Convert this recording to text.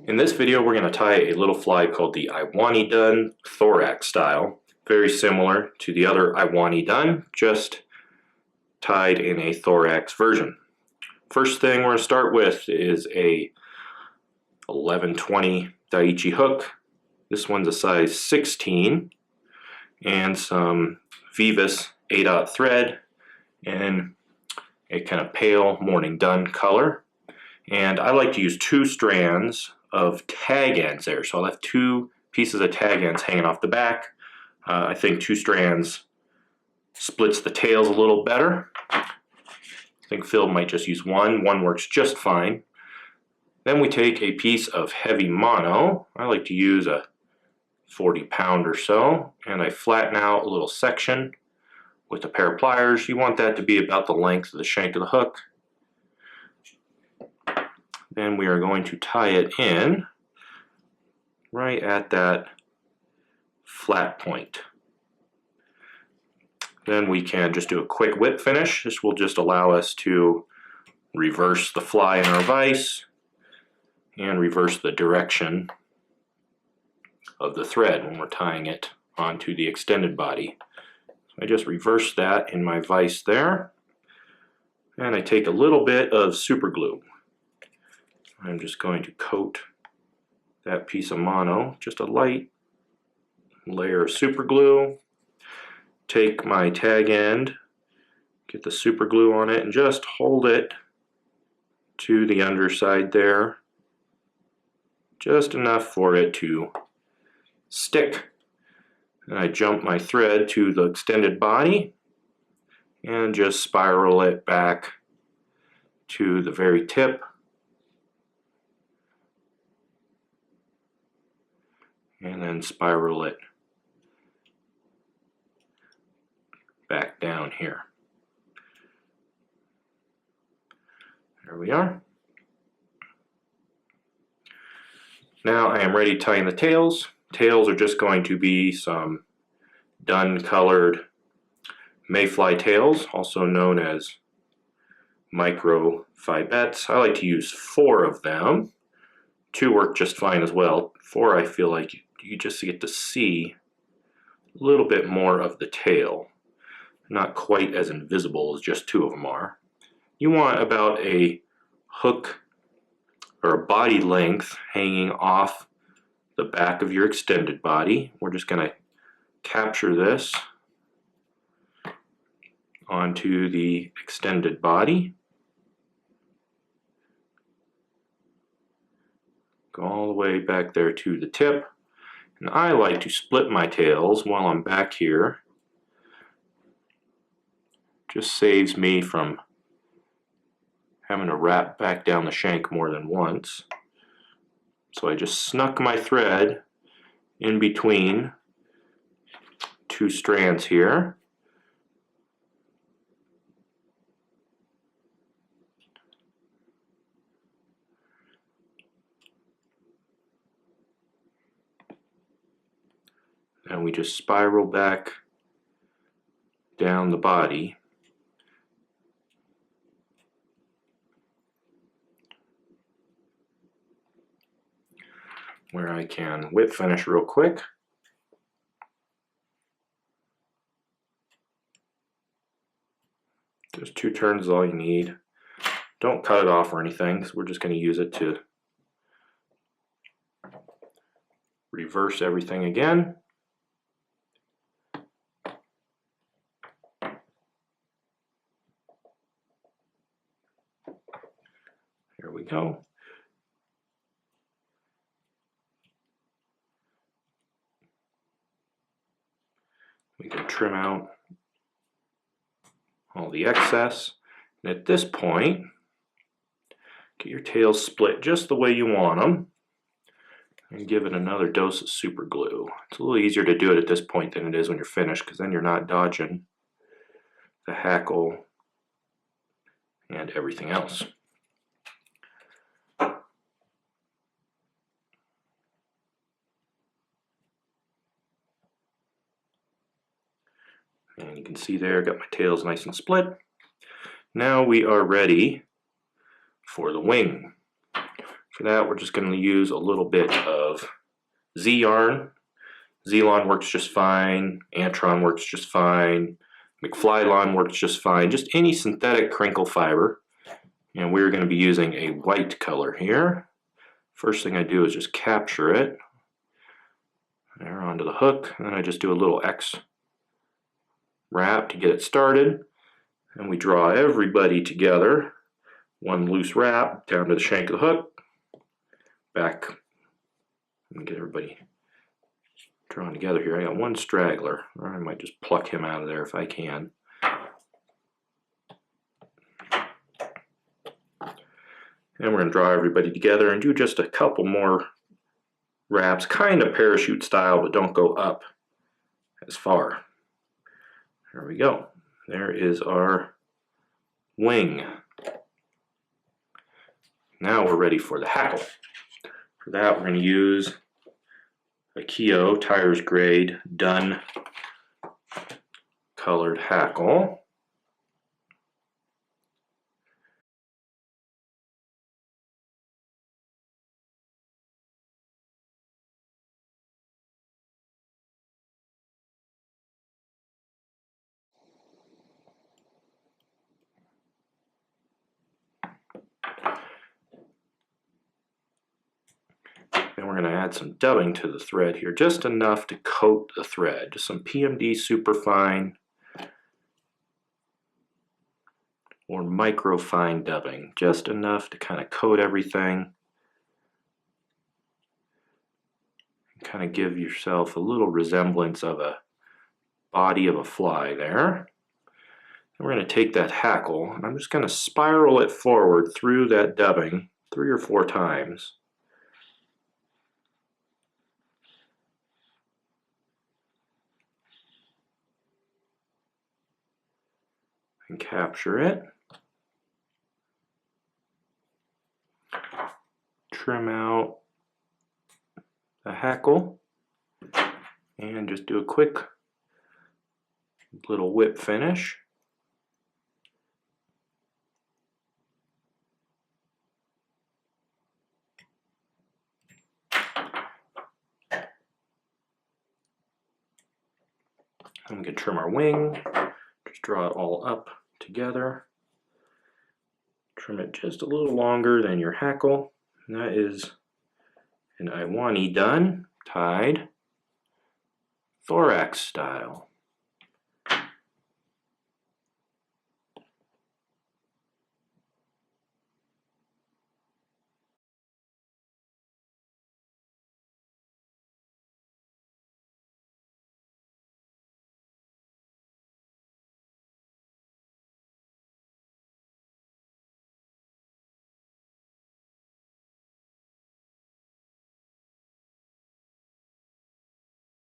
In this video, we're going to tie a little fly called the Iwan-E-Dun Thorax style. Very similar to the other Iwan-E-Dun, just tied in a thorax version. First thing we're going to start with is a 1120 Daiichi hook. This one's a size 16, and some Veevus 8/0 thread in a kind of pale morning dun color. And I like to use 2 strands of tag ends there. So I'll have 2 pieces of tag ends hanging off the back. I think 2 strands splits the tails a little better. I think Phil might just use one. One works just fine. Then we take a piece of heavy mono. I like to use a 40-pound or so, and I flatten out a little section with a pair of pliers. You want that to be about the length of the shank of the hook. Then we are going to tie it in right at that flat point. Then we can just do a quick whip finish. This will just allow us to reverse the fly in our vise and reverse the direction of the thread when we're tying it onto the extended body. So I just reverse that in my vise there, and I take a little bit of super glue. I'm just going to coat that piece of mono, just a light layer of super glue. Take my tag end, get the super glue on it, and just hold it to the underside there, just enough for it to stick. And I jump my thread to the extended body and just spiral it back to the very tip. And then spiral it back down here. There we are. Now I am ready tying the tails. Tails are just going to be some dun colored Mayfly tails, also known as micro fibettes. I like to use 4 of them. 2 work just fine as well. 4, I feel like you just get to see a little bit more of the tail. Not quite as invisible as just 2 of them are. You want about a hook or a body length hanging off the back of your extended body. We're just going to capture this onto the extended body. Go all the way back there to the tip. And I like to split my tails while I'm back here. Just saves me from having to wrap back down the shank more than once. So I just snuck my thread in between 2 strands here. And we just spiral back down the body. Where I can whip finish real quick. Just 2 turns is all you need. Don't cut it off or anything, because we're just going to use it to reverse everything again. Here we go. We can trim out all the excess. And at this point, get your tails split just the way you want them. And give it another dose of super glue. It's a little easier to do it at this point than it is when you're finished, because then you're not dodging the hackle and everything else. And you can see there, got my tails nice and split. Now we are ready for the wing. For that, we're just going to use a little bit of Z yarn. Z-Lon works just fine, Antron works just fine, McFly-Lon works just fine, just any synthetic crinkle fiber. And we're going to be using a white color here. First thing I do is just capture it there onto the hook, and then I just do a little X wrap to get it started. And we draw everybody together, one loose wrap down to the shank of the hook, back, and get everybody drawn together here. I got one straggler, or I might just pluck him out of there if I can. And we're going to draw everybody together and do just a couple more wraps, kind of parachute style, but don't go up as far. There we go. There is our wing. Now we're ready for the hackle. For that, we're going to use a Keough Tyer's grade Dun colored hackle. And we're going to add some dubbing to the thread here, just enough to coat the thread. Just some PMD Superfine or microfine dubbing, just enough to kind of coat everything. Kind of give yourself a little resemblance of a body of a fly there. And we're going to take that hackle, and I'm just going to spiral it forward through that dubbing 3 or 4 times. And capture it. Trim out the hackle and just do a quick little whip finish. And we can trim our wing, just draw it all up together. Trim it just a little longer than your hackle. And that is an Iwan-E-Dun tied thorax style.